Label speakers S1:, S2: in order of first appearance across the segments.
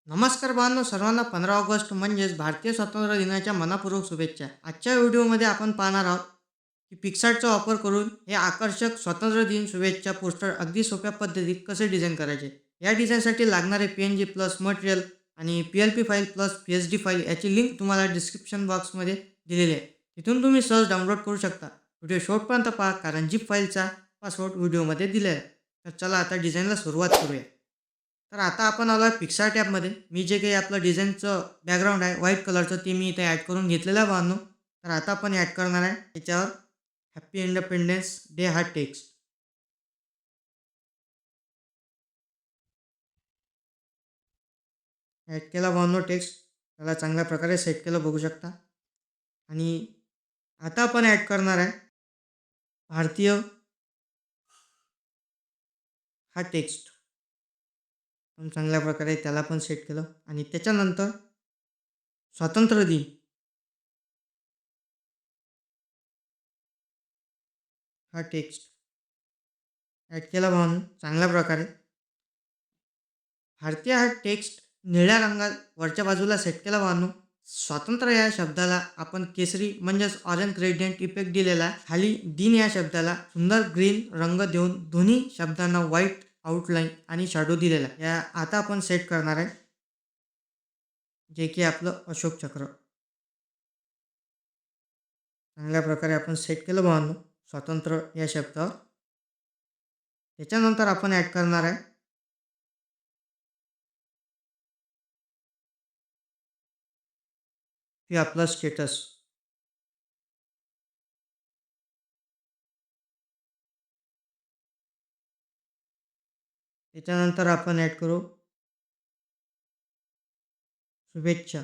S1: नमस्कार बांधव सर्वांना 15 ऑगस्ट म्हणजेच भारतीय स्वातंत्र्य दिनाच्या मनापूर्वक शुभेच्छा. आजच्या व्हिडिओमध्ये आपण पाहणार आहोत की पिक्सार्टचा वापर करून हे आकर्षक स्वातंत्र्य दिन शुभेच्छा पोस्टर अगदी सोप्या पद्धतीत कसे डिझाईन करायचे. या डिझाईनसाठी लागणारे PNG प्लस मटेरियल आणि PLP file plus PSD file याची लिंक तुम्हाला डिस्क्रिप्शन बॉक्समध्ये दिलेली आहे. तिथून तुम्ही सहज डाउनलोड करू शकता. व्हिडिओ शेवटपर्यंत पहा कारण झिप फाईलचा पासवर्ड व्हिडिओमध्ये दिलेला आहे. तर चला आता डिझाईनला सुरुवात करूया. तर आता आपण आलो आहे पिक्सार्ट ॲपमध्ये. मी जे काही आपलं डिझाईनचं बॅकग्राऊंड आहे व्हाईट कलरचं ते मी इथे ॲड करून घेतलेलं आहे बांधून. तर आता आपण ॲड करणार आहे त्याच्यावर हॅप्पी इंडिपेंडन्स डे हा टेक्स्ट ॲड केला बांधून टेक्स्ट. त्याला चांगल्या प्रकारे सेट केलं बघू शकता. आणि आता आपण ॲड करणार आहे भारतीय हा टेक्स्ट. पण चांगल्या प्रकारे त्याला पण सेट केलं आणि त्याच्यानंतर स्वातंत्र्य दिन हा टेक्स्ट ॲड केला म्हणून चांगल्या प्रकारे भारतीय हा टेक्स्ट निळ्या रंगात वरच्या बाजूला सेट केला बांधून स्वातंत्र्य या शब्दाला आपण केसरी म्हणजेच ऑरेंज ग्रेडियंट इफेक्ट दिलेला आहे. खाली दिन या शब्दाला सुंदर ग्रीन रंग देऊन दोन्ही शब्दांना व्हाईट आउटलाईन आणि शॅडो दिलेला आहे. या आता आपण सेट करणार आहे जे की आपलं अशोक चक्र. चांगल्या प्रकारे आपण सेट केलं बांधून स्वातंत्र्य या शब्दावर. त्याच्यानंतर आपण ॲड करणार आहे की आपला स्टेटस. त्याच्यानंतर आपण ॲड करू शुभेच्छा.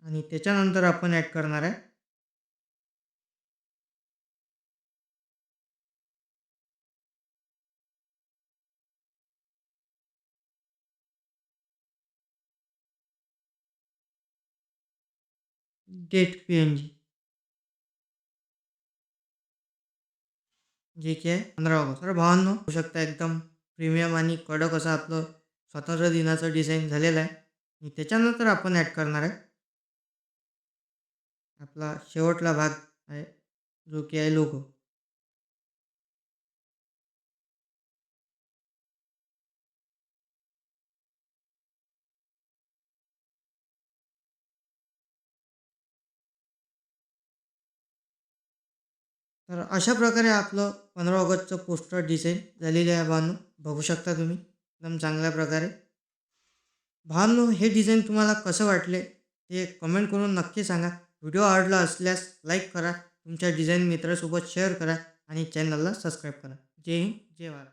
S1: आणि त्याच्यानंतर आपण ॲड करणार आहे डेट PNG जे की आहे 15 ऑगस्ट. तर भावांनो होऊ शकता एकदम प्रीमियम आणि कडक असं आपलं स्वातंत्र्य दिनाचं डिझाईन झालेलं आहे. आणि त्याच्यानंतर आपण ॲड करणार आहे आपला शेवटला भाग आहे जो की आहे लोगो. तर अशा प्रकारे आपलं 15 ऑगस्टचं पोस्टर डिझाईन झालेलं आहे भावांनो. बघू शकता तुम्ही एकदम चांगल्या प्रकारे. भावांनो हे डिझाईन तुम्हाला कसं वाटले ते कमेंट करून नक्की सांगा. व्हिडिओ आवडला असल्यास लाईक करा, तुमच्या डिझाईन मित्रासोबत शेअर करा आणि चॅनलला सबस्क्राईब करा. जय हिंद, जय भारत.